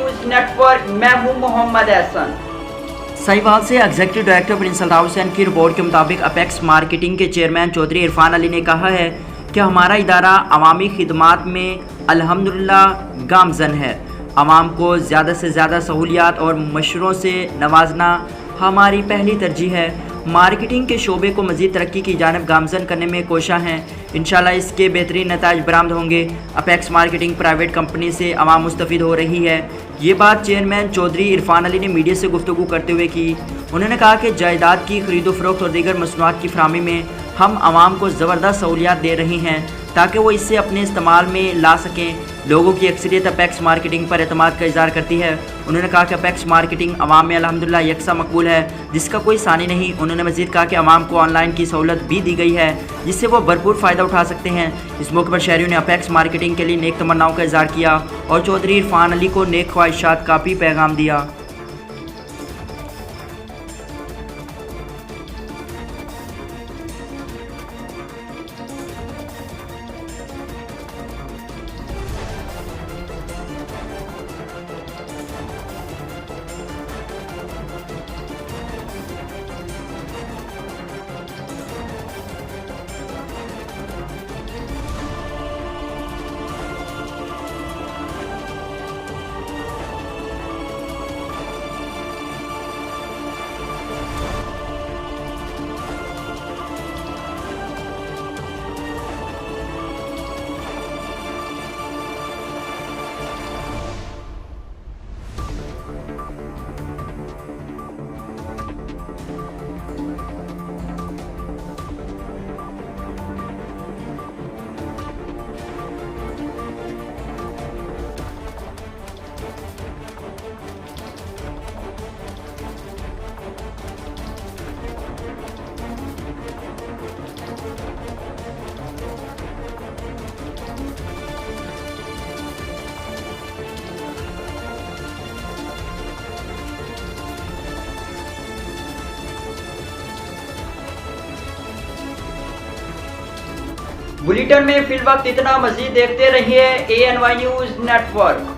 News network, मैं हूं मोहम्मद एहसन। साहिवाल से executive director Prince Altaf Hussain की रिपोर्ट के मुताबिक अपेक्स मार्केटिंग के चेयरमैन चौधरी इरफान अली ने कहा है कि हमारा इदारा अवामी खिदमात में अल्हम्दुलिल्लाह गामजन है। आवाम को ज़्यादा से ज़्यादा सहूलियात और मशवरों से नवाजना हमारी पहली तरजीह है। मार्केटिंग के शोबे को मज़ीद तरक्की की जानिब गामजन करने में कोशिश हैं। इंशाल्लाह इसके बेहतरीन नताइज बरामद होंगे। अपेक्स मार्केटिंग प्राइवेट कंपनी से आवाम मुस्तफ़िद हो रही है। ये बात चेयरमैन चौधरी इरफान अली ने मीडिया से गुफ्तगू करते हुए की। उन्होंने कहा कि जायदाद की खरीदो फरोख्त और दीगर मसनूआत की फराहमी में हम आवाम को ज़बरदस्त सहूलियात दे रहे हैं ताकि वो इससे अपने इस्तेमाल में ला सकें। लोगों की अक्सरियत अपेक्स मार्केटिंग पर एतमाद का इज़हार करती है। उन्होंने कहा कि अपेक्स मार्केटिंग आवाम में अल्हम्दुलिल्लाह यकसा मकबूल है, जिसका कोई सानी नहीं। उन्होंने मज़ीद कहा कि आवाम को ऑनलाइन की सहूलत भी दी गई है जिससे वो भरपूर फ़ायदा उठा सकते हैं। इस मौके पर शहरियों ने अपेक्स मार्केटिंग के लिए नेक तमन्नाओं का इज़हार किया और चौधरी इरफान अली को नेक ख्वाहिशात का भी पैगाम दिया। बुलेटिन में फिल वक्त इतना। मजीद देखते रहिए ANY न्यूज नेटवर्क।